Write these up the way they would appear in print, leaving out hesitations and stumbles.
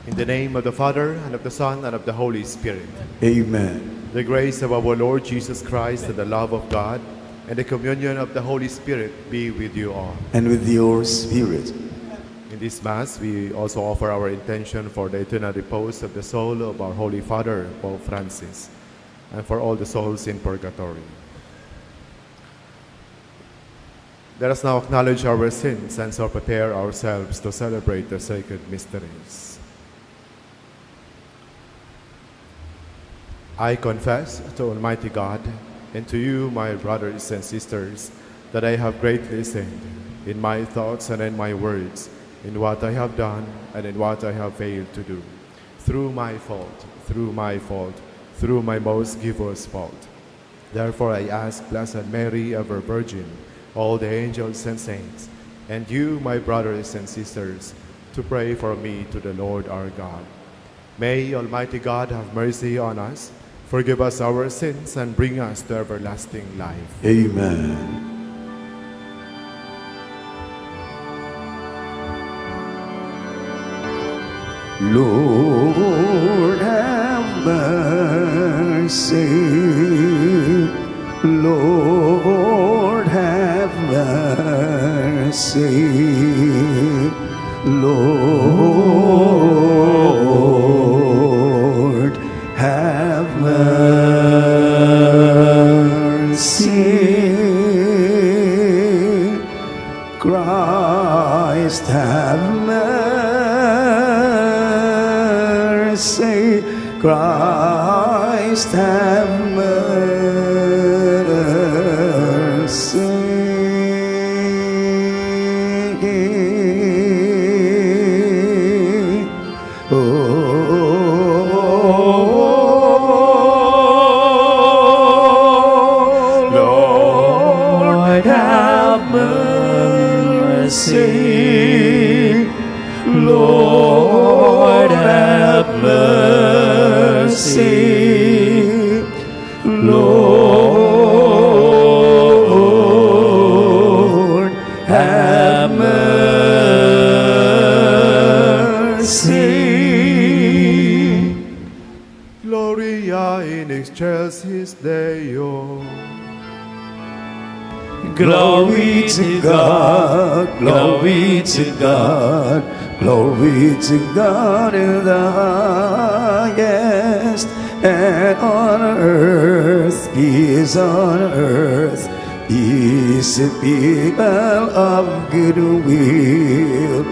In the name of the Father, and of the Son, and of the Holy Spirit. Amen. The grace of our Lord Jesus Christ, and the love of God, and the communion of the Holy Spirit be with you all. And with your spirit. In this Mass, we also offer our intention for the eternal repose of the soul of our Holy Father, Pope Francis, and for all the souls in purgatory. Let us now acknowledge our sins and so prepare ourselves to celebrate the sacred mysteries. I confess to Almighty God and to you, my brothers and sisters, that I have greatly sinned in my thoughts and in my words, in what I have done and in what I have failed to do, through my most grievous fault. Therefore I ask Blessed Mary, ever Virgin, all the angels and saints, and you, my brothers and sisters, to pray for me to the Lord our God. May Almighty God have mercy on us, forgive us our sins, and bring us to everlasting life. Amen. Lord, have mercy. Lord, have mercy. Lord, have mercy. Christ, have mercy. Christ, have mercy. Lord, have mercy. Lord, have mercy. Lord, have mercy. Gloria in excelsis Deo. Glory to God, glory to God, glory to God in the highest, and on earth, peace on earth, peace to people of good will.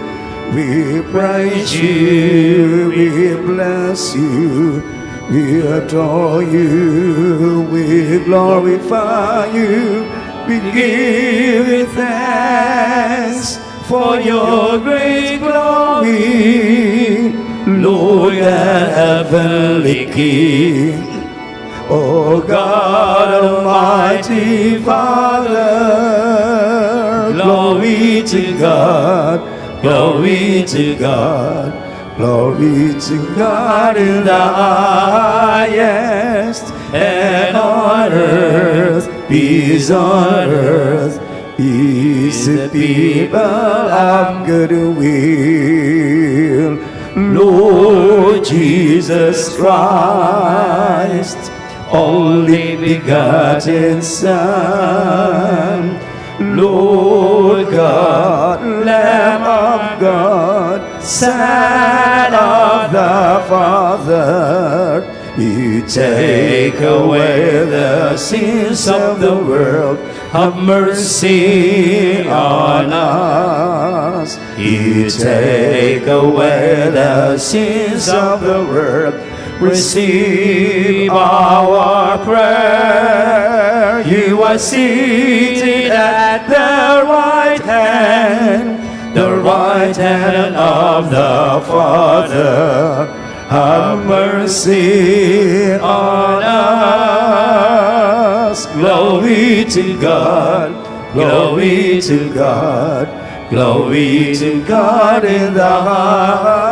We praise you, we bless you, we adore you, we glorify you. We give you thanks for your great glory, Lord and heavenly King. O God, Almighty Father, glory to God, glory to God, glory to God in the highest, and on earth, peace on earth, peace to people of good will. Lord Jesus Christ, only begotten Son, Lord God, Lamb of God, Son of the Father, you take away the sins of the world. Have mercy on us. You take away the sins of the world. Receive our prayer. You are seated at the right hand of the Father. Have mercy on us. Glory to God, glory to God, glory to God in the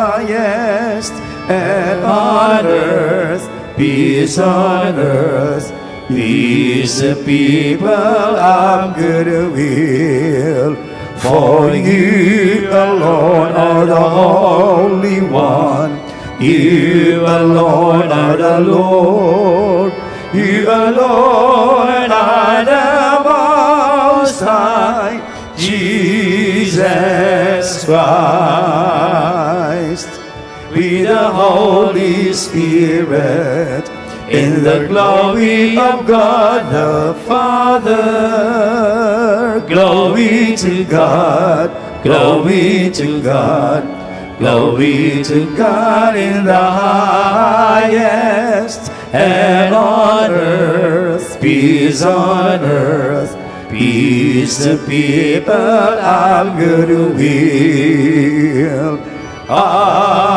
highest, and on earth, peace on earth, peace to people of good will. For you alone are the Holy One, You alone are the Lord. You alone are the Most High, Jesus Christ. With the Holy Spirit, in the glory of God the Father. Glory to God, glory to God, glory to God in the highest, and on earth, peace on earth, peace to people of good will. Amen.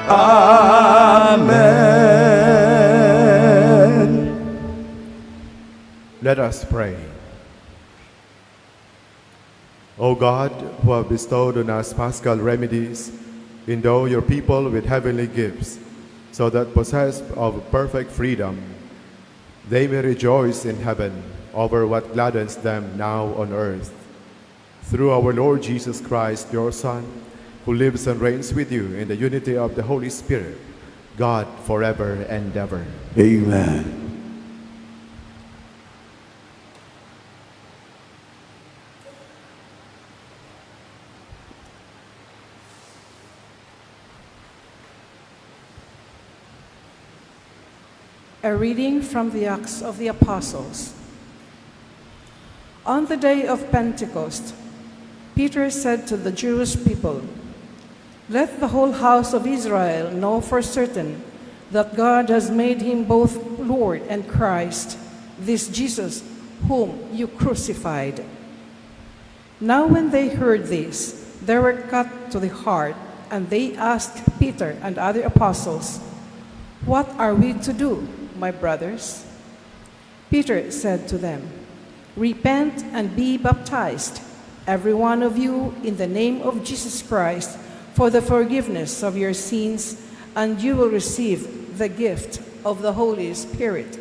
Amen. Let us pray. O God, who have bestowed on us paschal remedies, endow your people with heavenly gifts, so that possessed of perfect freedom, they may rejoice in heaven over what gladdens them now on earth. Through our Lord Jesus Christ, your Son, who lives and reigns with you in the unity of the Holy Spirit, God forever and ever. Amen. A reading from the Acts of the Apostles. On the day of Pentecost, Peter said to the Jewish people, "Let the whole house of Israel know for certain that God has made him both Lord and Christ, this Jesus whom you crucified." Now when they heard this, they were cut to the heart, and they asked Peter and other apostles, "What are we to do, my brothers?" Peter said to them, "Repent and be baptized, every one of you, in the name of Jesus Christ, for the forgiveness of your sins, and you will receive the gift of the Holy Spirit.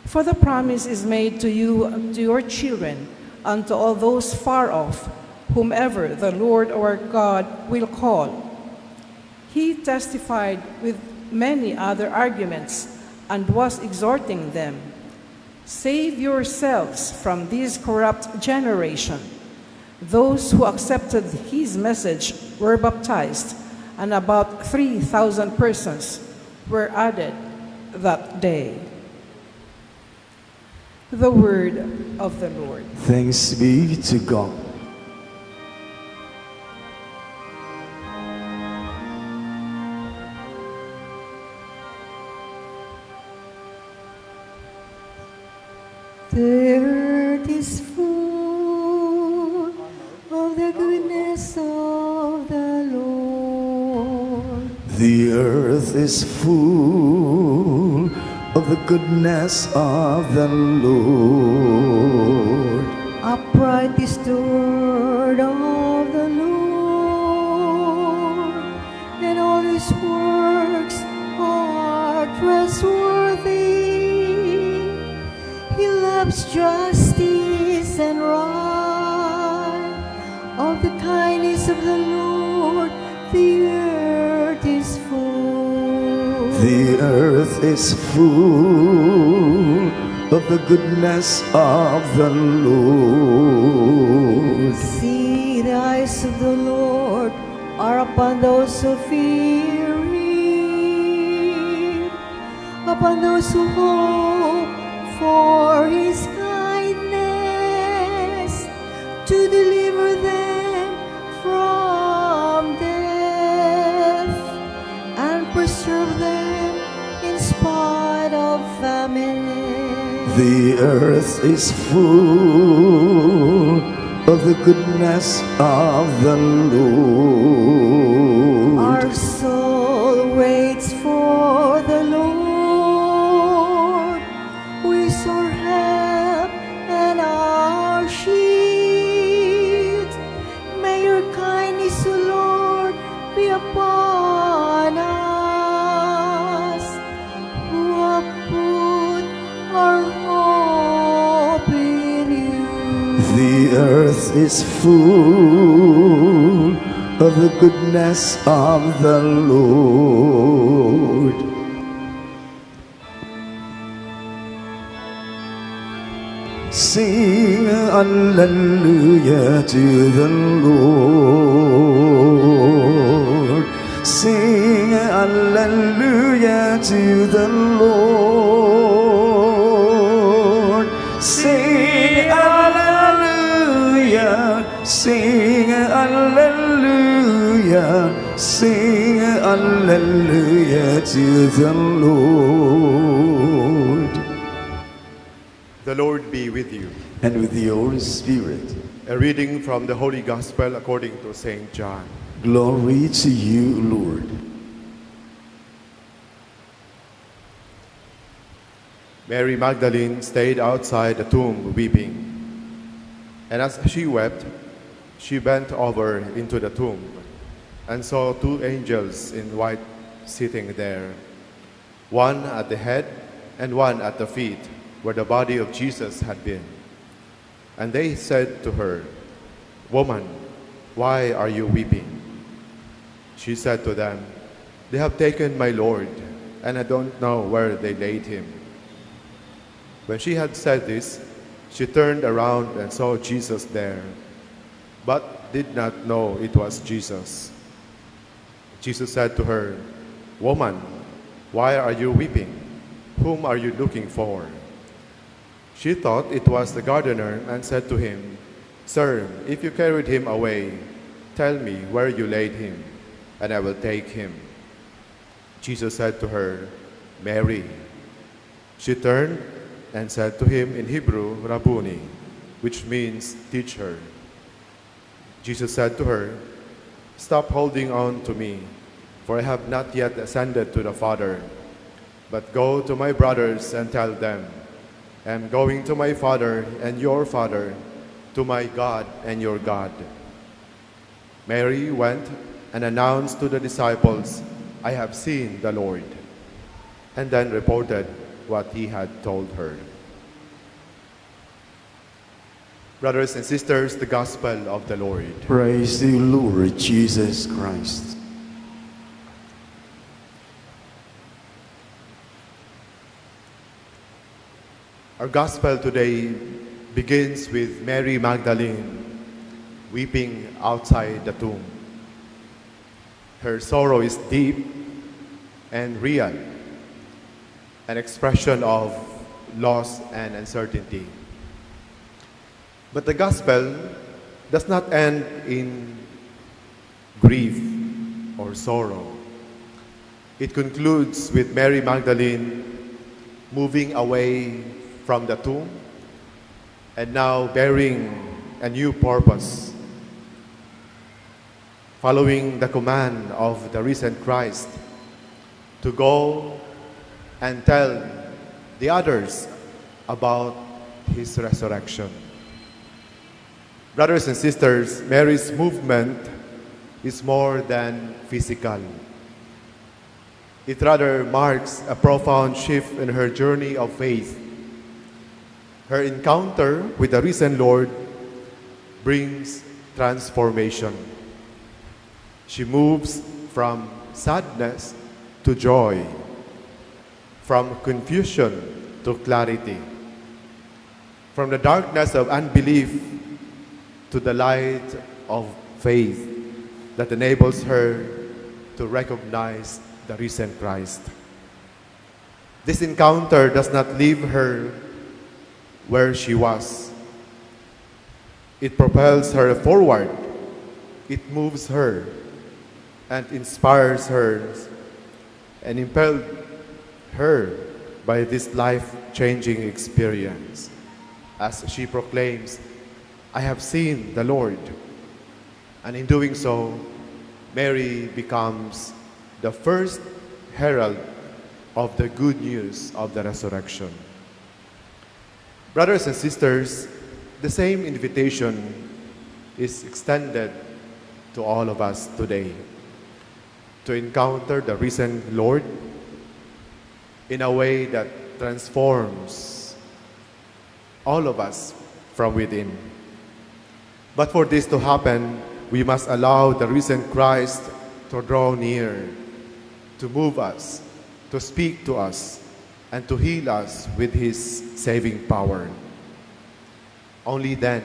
For the promise is made to you and to your children, and to all those far off, whomever the Lord our God will call." He testified with many other arguments and was exhorting them, "Save yourselves from this corrupt generation." Those who accepted his message were baptized, and about 3,000 persons were added that day. The word of the Lord. Thanks be to God. The earth is full of the goodness of the Lord. The earth is full of the goodness of the Lord. Upright is the word of the Lord, and all his works are trustworthy. He loves justice and right. Of the kindness of the Lord, the earth is full. The earth is full of the goodness of the Lord. See, the eyes of the Lord are upon those who fear him, upon those who hope for his kindness, to deliver them from death and preserve them in spite of famine. The earth is full of the goodness of the Lord. Our soul waits for the Lord, who is our help and our shield. May your kindness, O Lord, be upon us, who have put our hope in you. The earth is full of the goodness of the Lord. Sing hallelujah to the Lord. Sing hallelujah to the Lord. Sing hallelujah. Sing hallelujah. Sing hallelujah to the Lord. The Lord be with you. And with your spirit. A reading from the Holy Gospel according to St. John. Glory to you, Lord. Mary Magdalene stayed outside the tomb weeping. And as she wept, she bent over into the tomb and saw two angels in white sitting there, one at the head and one at the feet, where the body of Jesus had been. And they said to her, "Woman, why are you weeping?" She said to them, "They have taken my Lord, and I don't know where they laid him." When she had said this, she turned around and saw Jesus there, but did not know it was Jesus. Jesus said to her, "Woman, why are you weeping? Whom are you looking for?" She thought it was the gardener and said to him, "Sir, if you carried him away, tell me where you laid him, and I will take him." Jesus said to her, "Mary." She turned and said to him in Hebrew, "Rabboni," which means teacher. Jesus said to her, "Stop holding on to me, for I have not yet ascended to the Father. But go to my brothers and tell them, I am going to my Father and your Father, to my God and your God." Mary went and announced to the disciples, "I have seen the Lord," and then reported what he had told her. Brothers and sisters, the Gospel of the Lord. Praise to you, Lord Jesus Christ. Our Gospel today begins with Mary Magdalene weeping outside the tomb. Her sorrow is deep and real, an expression of loss and uncertainty. But the Gospel does not end in grief or sorrow. It concludes with Mary Magdalene moving away from the tomb and now bearing a new purpose, following the command of the risen Christ to go and tell the others about his resurrection. Brothers and sisters, Mary's movement is more than physical. It rather marks a profound shift in her journey of faith. Her encounter with the risen Lord brings transformation. She moves from sadness to joy, from confusion to clarity, from the darkness of unbelief to the light of faith that enables her to recognize the risen Christ. This encounter does not leave her where she was. It propels her forward. It moves her and inspires her and impelled her by this life-changing experience as she proclaims, "I have seen the Lord." And in doing so, Mary becomes the first herald of the good news of the resurrection. Brothers and sisters, the same invitation is extended to all of us today to encounter the risen Lord in a way that transforms all of us from within. But for this to happen, we must allow the risen Christ to draw near, to move us, to speak to us, and to heal us with His saving power. Only then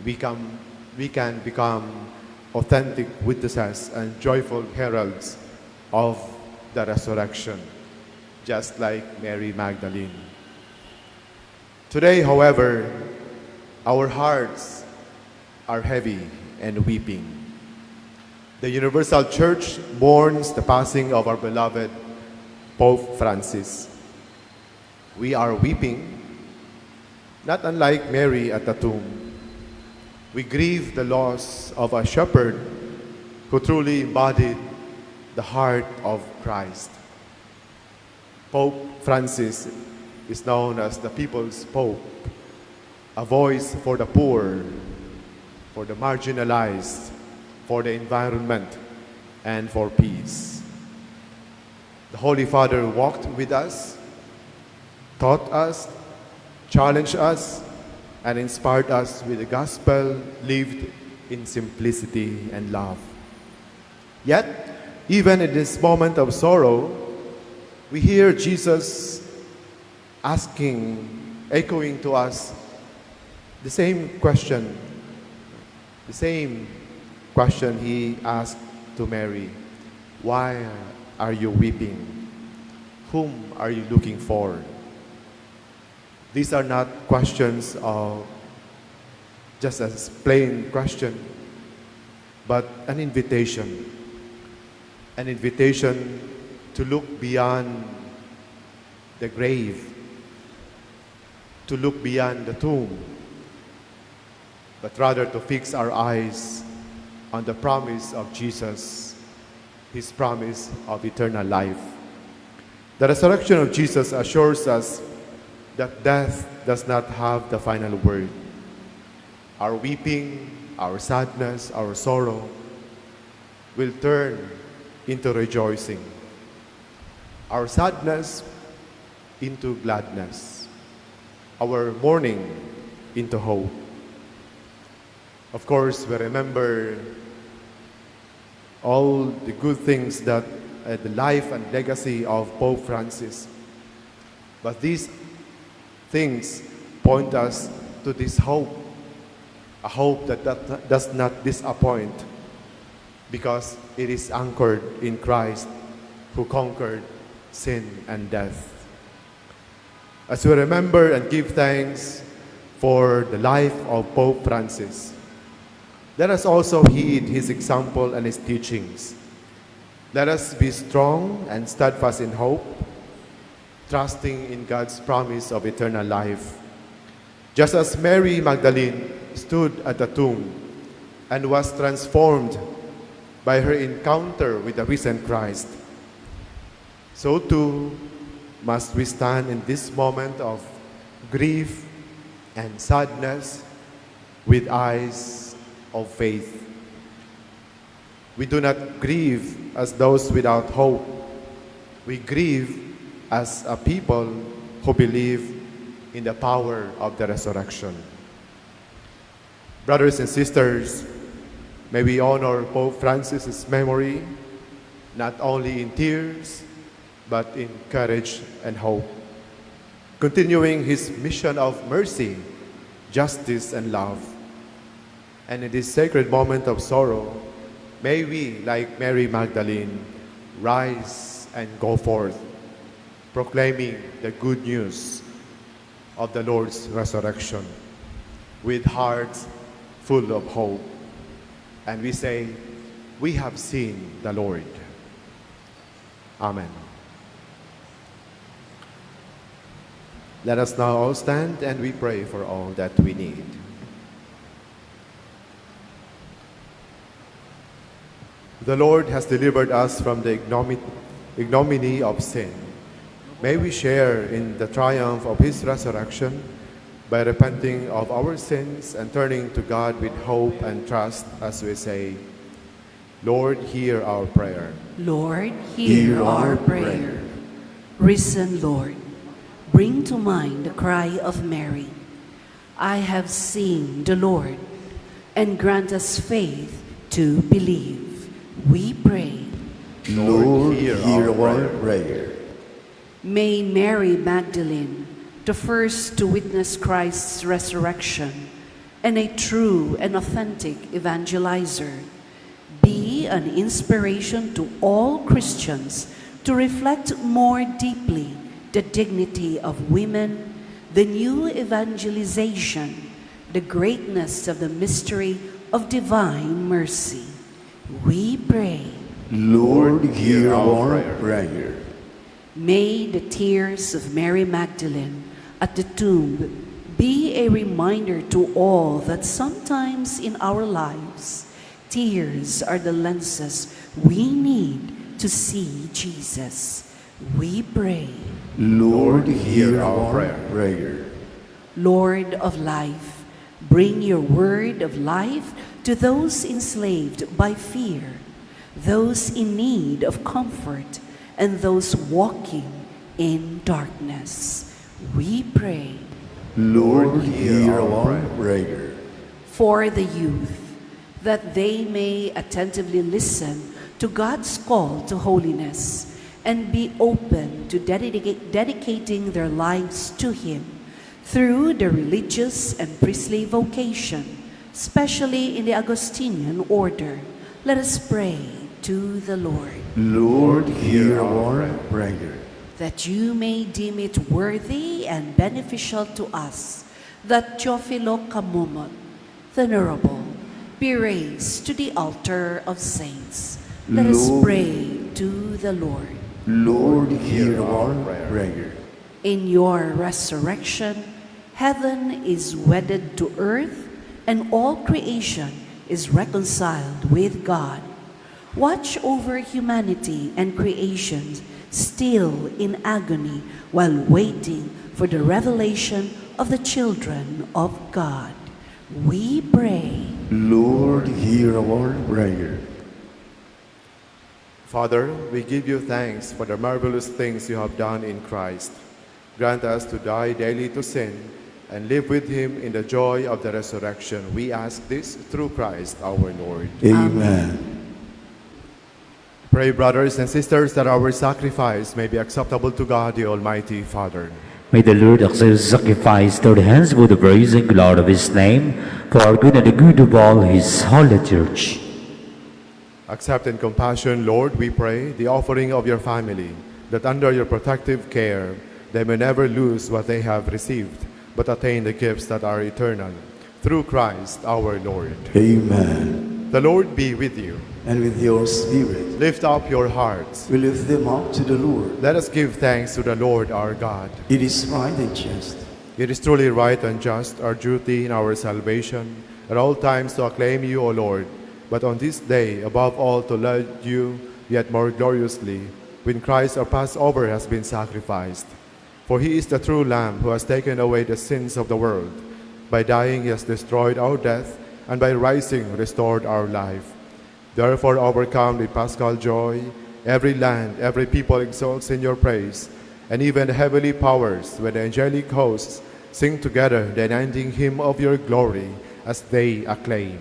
we can become authentic witnesses and joyful heralds of the resurrection, just like Mary Magdalene. Today, however, our hearts are heavy and weeping. The Universal Church mourns the passing of our beloved Pope Francis. We are weeping, not unlike Mary at the tomb. We grieve the loss of a shepherd who truly embodied the heart of Christ. Pope Francis is known as the people's Pope, a voice for the poor, for the marginalized, for the environment, and for peace. The Holy Father walked with us, taught us, challenged us, and inspired us with the gospel lived in simplicity and love. Yet, even in this moment of sorrow, we hear Jesus echoing to us the same question He asked to Mary. Why are you weeping? Whom are you looking for? These are not questions of just a plain question, but an invitation to look beyond the grave, to look beyond the tomb, but rather to fix our eyes on the promise of Jesus, His promise of eternal life. The resurrection of Jesus assures us that death does not have the final word. Our weeping, our sadness, our sorrow will turn into rejoicing. Our sadness into gladness. Our mourning into hope. Of course, we remember all the good things that the life and legacy of Pope Francis. But these things point us to this hope, a hope that does not disappoint, because it is anchored in Christ who conquered sin and death. As we remember and give thanks for the life of Pope Francis, let us also heed his example and his teachings. Let us be strong and steadfast in hope, trusting in God's promise of eternal life. Just as Mary Magdalene stood at the tomb and was transformed by her encounter with the risen Christ, so too must we stand in this moment of grief and sadness with eyes of faith. We do not grieve as those without hope. We grieve as a people who believe in the power of the resurrection. Brothers and sisters, may we honor Pope Francis' memory, not only in tears, but in courage and hope, continuing his mission of mercy, justice, and love. And in this sacred moment of sorrow, may we, like Mary Magdalene, rise and go forth, proclaiming the good news of the Lord's resurrection with hearts full of hope. And we say, we have seen the Lord. Amen. Let us now all stand and we pray for all that we need. The Lord has delivered us from the ignominy of sin. May we share in the triumph of His resurrection by repenting of our sins and turning to God with hope and trust as we say, Lord, hear our prayer. Lord, hear our prayer. Risen Lord, bring to mind the cry of Mary. I have seen the Lord, and grant us faith to believe. We pray. Lord, hear our prayer. May Mary Magdalene, the first to witness Christ's resurrection and a true and authentic evangelizer, be an inspiration to all Christians to reflect more deeply the dignity of women, the new evangelization, the greatness of the mystery of divine mercy. We pray. Lord, hear our prayer. May the tears of Mary Magdalene at the tomb be a reminder to all that sometimes in our lives, tears are the lenses we need to see Jesus. We pray. Lord, hear our prayer. Lord of life, bring your word of life to those enslaved by fear, those in need of comfort, and those walking in darkness. We pray. Lord, hear our prayer. For the youth, that they may attentively listen to God's call to holiness and be open to dedicating their lives to Him through the religious and priestly vocation, especially in the Augustinian order. Let us pray to the Lord. Lord, hear our prayer. That you may deem it worthy and beneficial to us that Teofilo Kamumot, venerable, be raised to the altar of saints. Let us pray to the Lord. Lord, hear our prayer. In your resurrection, heaven is wedded to earth, and all creation is reconciled with God. Watch over humanity and creation still in agony while waiting for the revelation of the children of God. We pray. Lord, hear our prayer. Father, we give you thanks for the marvelous things you have done in Christ. Grant us to die daily to sin and live with him in the joy of the resurrection. We ask this through Christ our Lord. Amen. Pray, brothers and sisters, that our sacrifice may be acceptable to God, the Almighty Father. May the Lord accept the sacrifice to the hands for the praise and glory of His name, for our good and the good of all His holy church. Accept in compassion, Lord, we pray, the offering of your family, that under your protective care they may never lose what they have received, but attain the gifts that are eternal. Through Christ our Lord. Amen. The Lord be with you. And with your spirit, Lift up your hearts. we lift them up to the Lord. Let us give thanks to the Lord our God. It is right and just. It is truly right and just, our duty in our salvation, at all times to acclaim you, O Lord, but on this day, above all, to love you yet more gloriously, when Christ our Passover has been sacrificed. For he is the true Lamb who has taken away the sins of the world. By dying he has destroyed our death, and by rising restored our life. Therefore, overcome with paschal joy, every land, every people exalts in your praise, and even the heavenly powers, with the angelic hosts, sing together the unending hymn of your glory as they acclaim.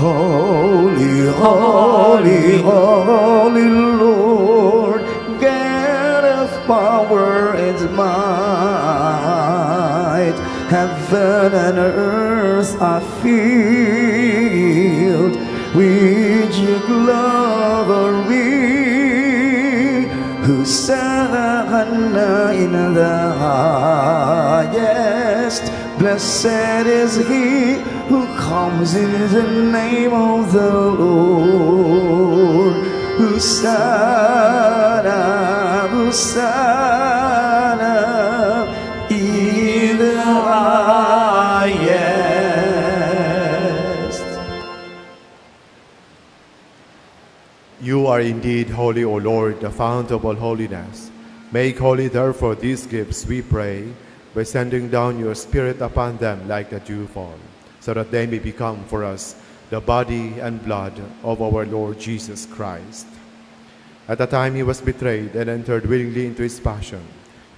Holy, holy, holy Lord, God of power and might, heaven and earth are filled with your glory. Hosanna in the highest, blessed is he who comes in the name of the Lord. Hosanna, Hosanna in the highest. You are indeed holy, O Lord, the fount of all holiness. Make holy, therefore, these gifts, we pray, by sending down your Spirit upon them like the dewfall, so that they may become for us the body and blood of our Lord Jesus Christ. At the time he was betrayed and entered willingly into his passion,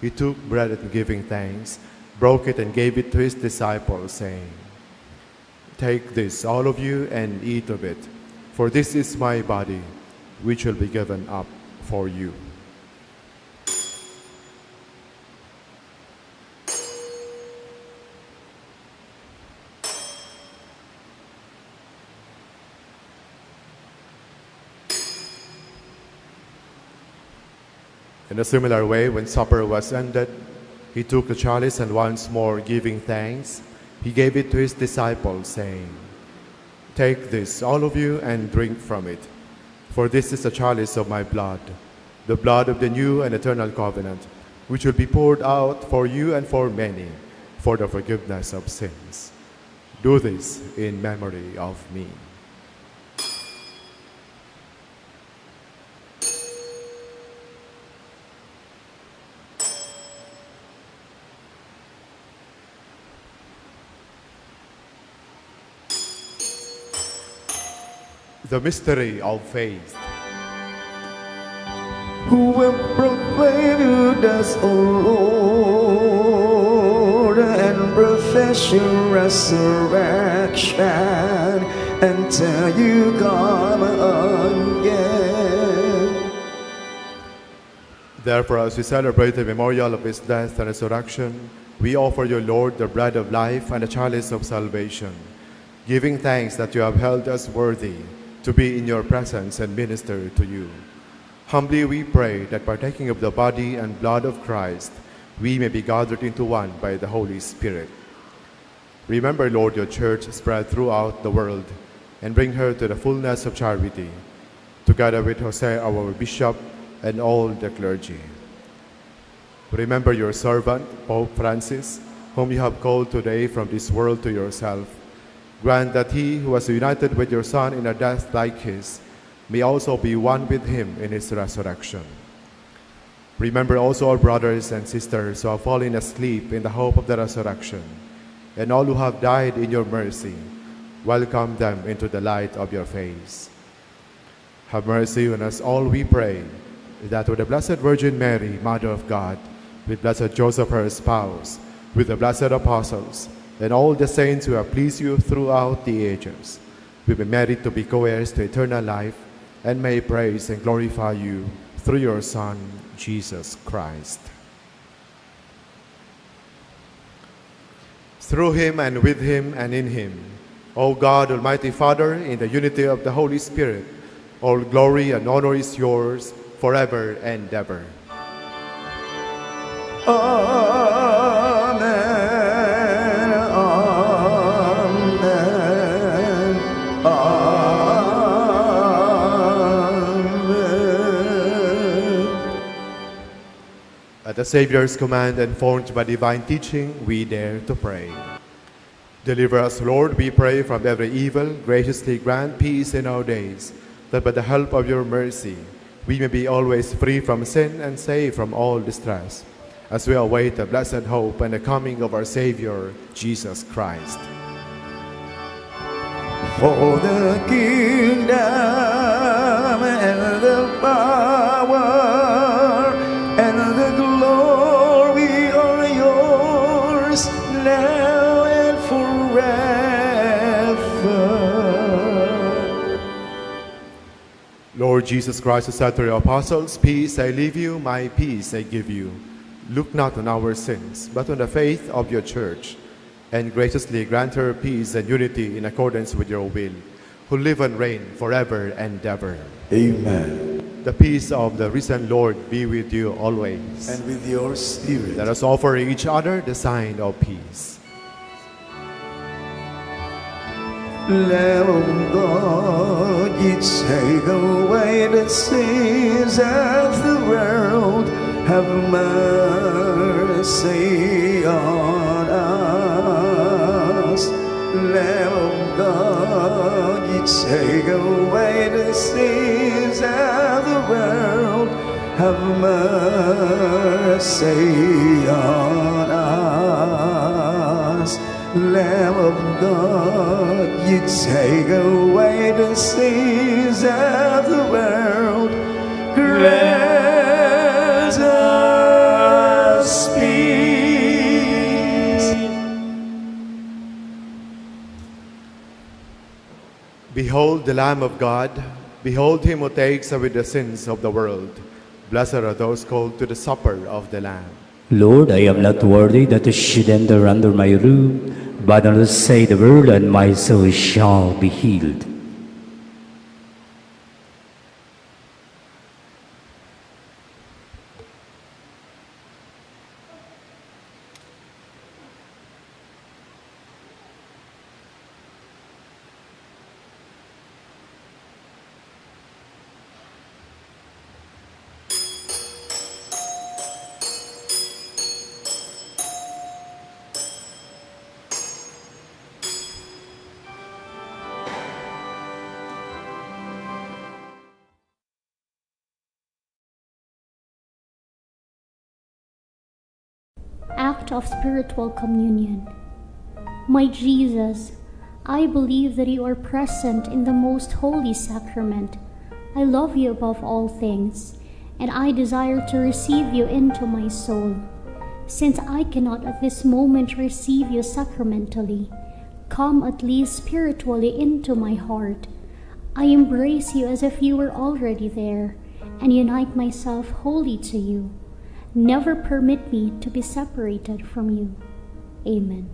he took bread and giving thanks, broke it and gave it to his disciples, saying, "Take this, all of you, and eat of it, for this is my body, which will be given up for you." In a similar way, when supper was ended, he took the chalice and once more giving thanks, he gave it to his disciples, saying, "Take this, all of you, and drink from it, for this is the chalice of my blood, the blood of the new and eternal covenant, which will be poured out for you and for many for the forgiveness of sins. Do this in memory of me." The mystery of faith. Who will proclaim you thus, O Lord, and profess your resurrection until you come again? Therefore, as we celebrate the memorial of his death and resurrection, we offer you, Lord, the bread of life and the chalice of salvation, giving thanks that you have held us worthy to be in your presence and minister to you. Humbly we pray that partaking of the body and blood of Christ, we may be gathered into one by the Holy Spirit. Remember, Lord, your church spread throughout the world, and bring her to the fullness of charity, together with Jose, our bishop, and all the clergy. Remember your servant, Pope Francis, whom you have called today from this world to yourself. Grant that he who was united with your Son in a death like his may also be one with him in his resurrection. Remember also our brothers and sisters who have fallen asleep in the hope of the resurrection, and all who have died in your mercy. Welcome them into the light of your face. Have mercy on us all, we pray, that with the Blessed Virgin Mary, Mother of God, with Blessed Joseph, her spouse, with the blessed apostles, and all the saints who have pleased you throughout the ages, we may merit to be co-heirs to eternal life, and may praise and glorify you through your Son, Jesus Christ. Through him and with him and in him, O God, Almighty Father, in the unity of the Holy Spirit, all glory and honor is yours forever and ever. Amen. Amen. Amen. At the Savior's command and formed by divine teaching, we dare to pray. Deliver us, Lord, we pray, from every evil. Graciously grant peace in our days, that by the help of your mercy we may be always free from sin and safe from all distress, as we await the blessed hope and the coming of our Savior, Jesus Christ. For the kingdom and the power and the glory are yours now and forever. Lord Jesus Christ, who said to your apostles, "Peace I leave you, my peace I give you," look not on our sins, but on the faith of your church, and graciously grant her peace and unity in accordance with your will, who live and reign forever and ever. Amen. The peace of the risen Lord be with you always. And with your spirit. Let us offer each other the sign of peace. Lamb of God, you take away the sins of the world. Have mercy on us. Lamb of God, you take away the sins of the world. Have mercy on us. Lamb of God, you take away the sins of the world. Let us peace. Behold the Lamb of God. Behold him who takes away the sins of the world. Blessed are those called to the supper of the Lamb. Lord, I am not worthy that you should enter under my roof, but only say the word, and my soul shall be healed. Act of spiritual communion. My Jesus, I believe that you are present in the most holy sacrament. I love you above all things, and I desire to receive you into my soul. Since I cannot at this moment receive you sacramentally, come at least spiritually into my heart. I embrace you as if you were already there, and unite myself wholly to you. Never permit me to be separated from you. Amen.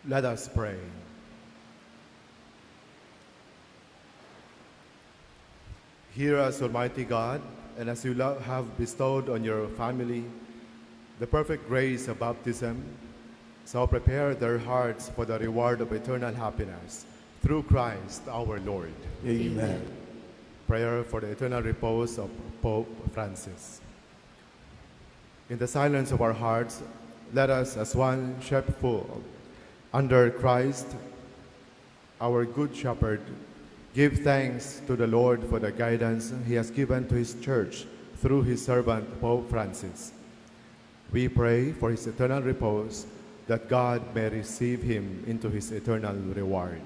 Let us pray. Hear us, Almighty God, and as you have bestowed on your family the perfect grace of baptism, so prepare their hearts for the reward of eternal happiness through Christ our Lord. Amen. Prayer for the eternal repose of Pope Francis. In the silence of our hearts, let us, as one shepherd under Christ, our good shepherd, give thanks to the Lord for the guidance he has given to his church through his servant Pope Francis. We pray for his eternal repose, that God may receive him into his eternal reward.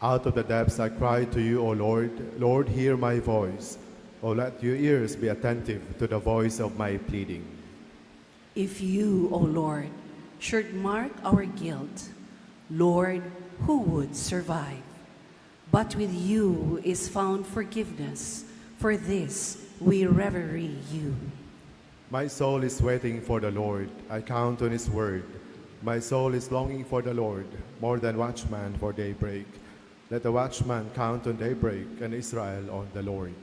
Out of the depths I cry to you, O Lord. Lord, hear my voice. O let your ears be attentive to the voice of my pleading. If you, O Lord, should mark our guilt, Lord, who would survive? But with you is found forgiveness. For this we reverie you. My soul is waiting for the Lord. I count on his word. My soul is longing for the Lord, more than watchman for daybreak. Let the watchman count on daybreak, and Israel on the Lord.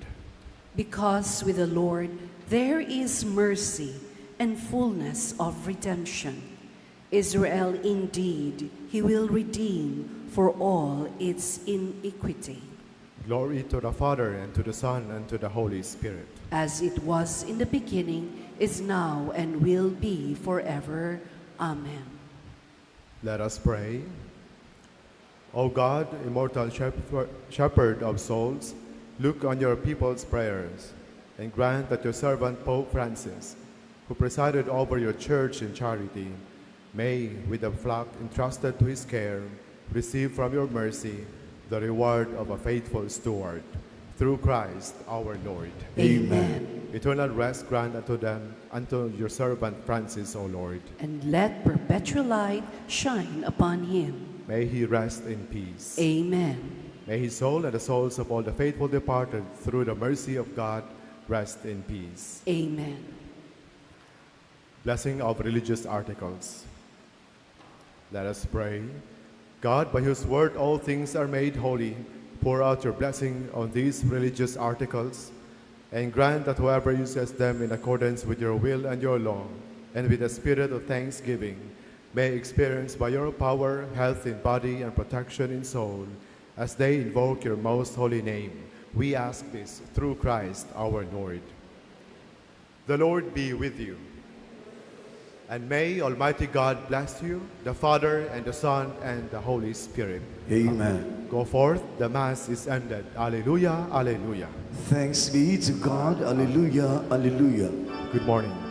Because with the Lord there is mercy and fullness of redemption. Israel indeed he will redeem for all its iniquity. Glory to the Father, and to the Son, and to the Holy Spirit. As it was in the beginning, is now, and will be forever. Amen. Let us pray. O God, immortal shepherd of souls, look on your people's prayers, and grant that your servant Pope Francis, who presided over your church in charity, may, with the flock entrusted to his care, receive from your mercy the reward of a faithful steward. Through Christ our Lord. Amen. Eternal rest grant unto them, unto your servant Francis, O Lord. And let perpetual light shine upon him. May he rest in peace. Amen. May his soul and the souls of all the faithful departed, through the mercy of God, rest in peace. Amen. Blessing of religious articles. Let us pray. God, by whose word all things are made holy, pour out your blessing on these religious articles, and grant that whoever uses them in accordance with your will and your law, and with a spirit of thanksgiving, may experience by your power health in body and protection in soul, as they invoke your most holy name. We ask this through Christ our Lord. The Lord be with you. And may Almighty God bless you, the Father, and the Son, and the Holy Spirit. Amen. Go forth, the Mass is ended. Alleluia, alleluia. Thanks be to God. Alleluia, alleluia. Good morning.